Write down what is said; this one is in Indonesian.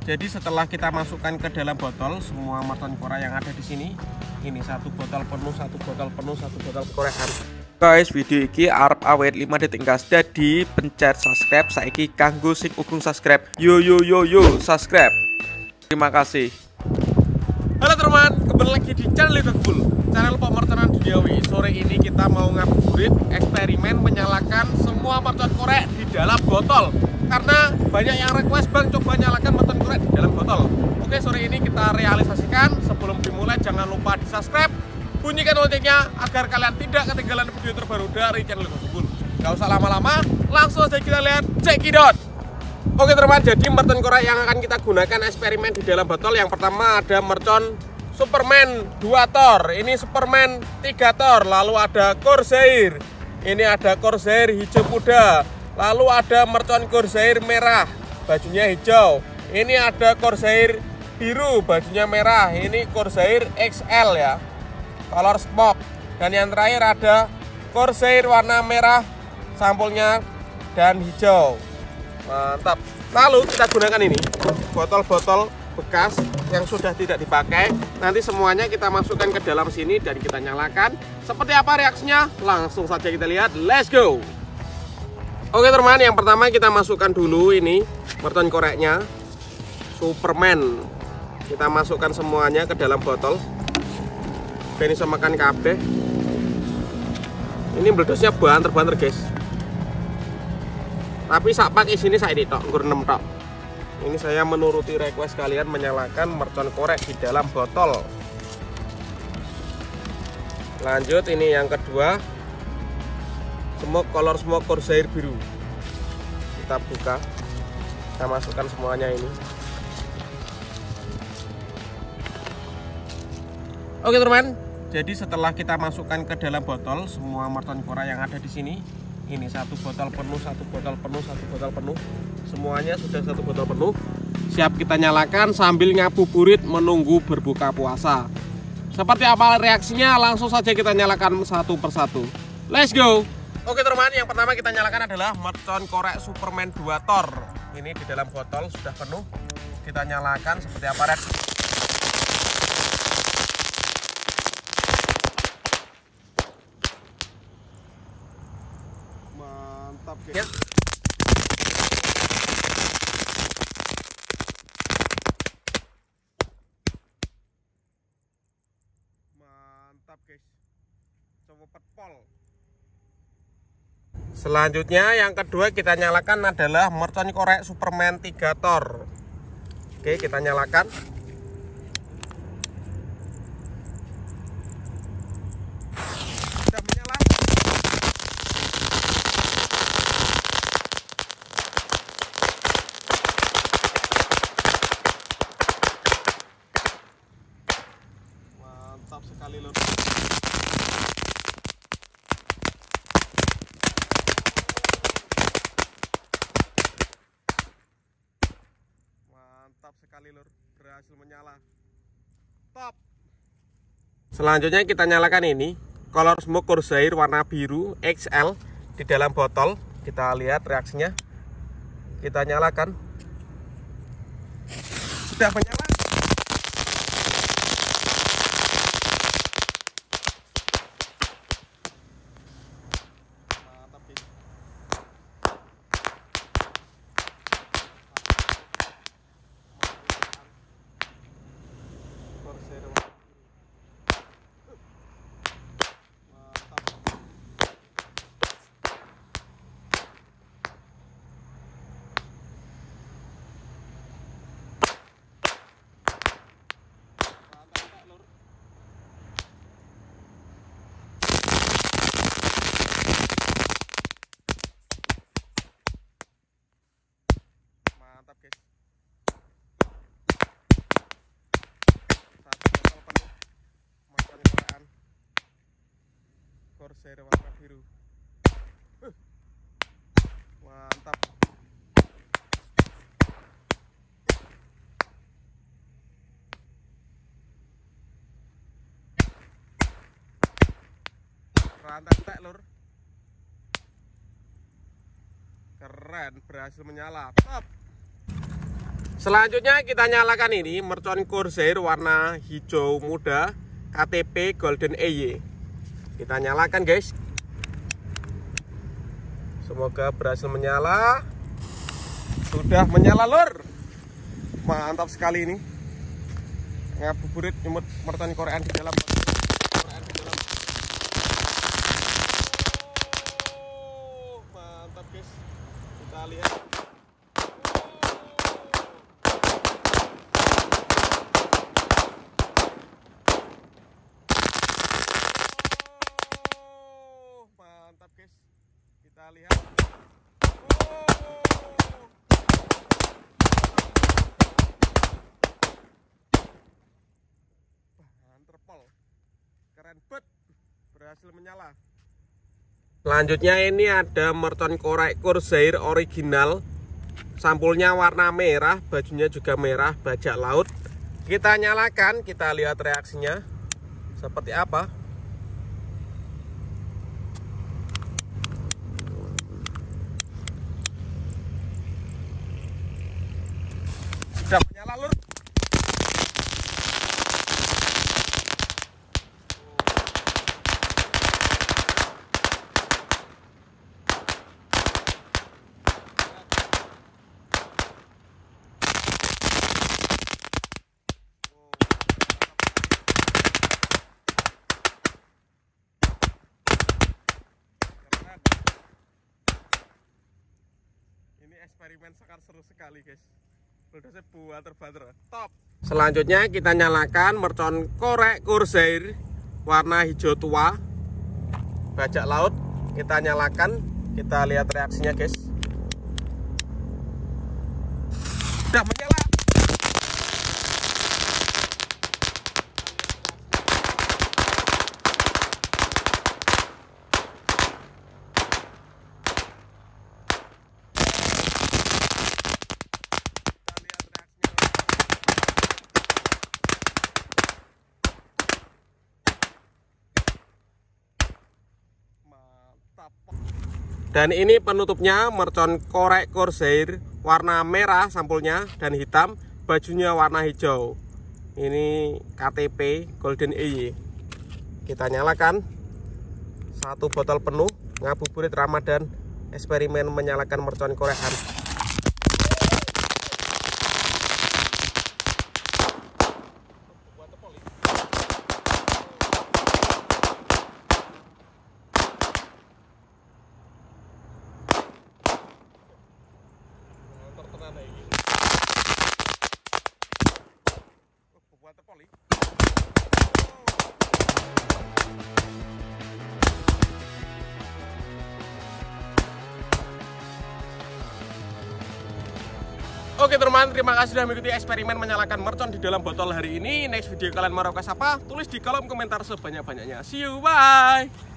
Jadi setelah kita masukkan ke dalam botol semua mercon Korea yang ada di sini, ini satu botol penuh, satu botol penuh, satu botol Koreaan. Guys, video iki arep awet 5 detik gas. Jadi pencet subscribe saiki kanggo sing urung subscribe. Yo subscribe. Terima kasih. Halo teman, kembali lagi di channel Lidakul, channel pemerconan duniawi. Sore ini kita mau ngabuburit eksperimen menyalakan semua mercon korek di dalam botol. Karena banyak yang request, bang coba nyalakan mercon korek di dalam botol. Oke, sore ini kita realisasikan. Sebelum dimulai jangan lupa di subscribe, bunyikan loncengnya agar kalian tidak ketinggalan video terbaru dari channel Lidakul. Gak usah lama-lama, langsung aja kita lihat cekidot. Oke teman, jadi mercon korek yang akan kita gunakan eksperimen di dalam botol. Yang pertama ada mercon Superman 2 tor, ini Superman 3 tor. Lalu ada Corsair, ini ada Corsair hijau muda. Lalu ada mercon Corsair merah, bajunya hijau. Ini ada Corsair biru, bajunya merah. Ini Corsair XL ya, color smoke. Dan yang terakhir ada Corsair warna merah, sampulnya dan hijau. Mantap. Lalu kita gunakan ini botol-botol bekas yang sudah tidak dipakai. Nanti semuanya kita masukkan ke dalam sini dan kita nyalakan. Seperti apa reaksinya? Langsung saja kita lihat. Let's go. Oke teman, yang pertama kita masukkan dulu ini mercon koreknya Superman. Kita masukkan semuanya ke dalam botol. Oke, ini sama makan kabeh. Ini meledosnya banter-banter guys. Tapi sak pakai sini saya ini tok, nggur 6 tok. Ini saya menuruti request kalian menyalakan mercon korek di dalam botol. Lanjut, ini yang kedua, color smoke Corsair biru. Kita buka, kita masukkan semuanya ini. Oke teman, jadi setelah kita masukkan ke dalam botol semua mercon korek yang ada di sini, ini satu botol penuh, satu botol penuh, satu botol penuh. Semuanya sudah satu botol penuh. Siap kita nyalakan sambil ngabuburit menunggu berbuka puasa. Seperti apa reaksinya? Langsung saja kita nyalakan satu persatu. Let's go. Oke teman, yang pertama kita nyalakan adalah mercon korek Superman 2 tor. Ini di dalam botol sudah penuh. Kita nyalakan seperti apa reaksi. Mantap guys. Ya. Mantap guys. Coba pol. Selanjutnya yang kedua kita nyalakan adalah mercon korek Superman 3 tor. Oke, kita nyalakan. Sudah menyala. Mantap sekali lur. Mantap sekali lur, berhasil menyala. Top. Selanjutnya kita nyalakan ini color smoke Corsair warna biru XL di dalam botol. Kita lihat reaksinya. Kita nyalakan. Sudah menyala. Mantap guys. Satu botol penuh mercon korean Corsair warna biru. Mantap. Rantai lur. Keren, berhasil menyala. Top. Selanjutnya kita nyalakan ini mercon Corsair warna hijau muda KTP Golden EY. Kita nyalakan guys. Semoga berhasil menyala. Sudah menyala lur. Mantap sekali ini. Ngabuburit nyemut mercon Korean di dalam. Mantap guys. Kita lihat. Mantap guys, kita lihat. Bahan terpol, keren banget, berhasil menyala. Selanjutnya ini ada mercon Corsair original, sampulnya warna merah, bajunya juga merah, bajak laut. Kita nyalakan, kita lihat reaksinya seperti apa. Sudah menyala lur. Ini eksperimen sangat seru sekali guys. Udah buat terbater top. Selanjutnya kita nyalakan mercon Corsair warna hijau tua bajak laut. Kita nyalakan, kita lihat reaksinya guys. Sudah menyala. Dan ini penutupnya mercon Corsair warna merah sampulnya dan hitam, bajunya warna hijau. Ini KTP Golden EY. Kita nyalakan, satu botol penuh. Ngabuburit Ramadan, eksperimen menyalakan mercon Korean. Oke teman-teman, terima kasih sudah mengikuti eksperimen menyalakan mercon di dalam botol hari ini. Next video kalian mau request apa? Tulis di kolom komentar sebanyak-banyaknya. See you, bye!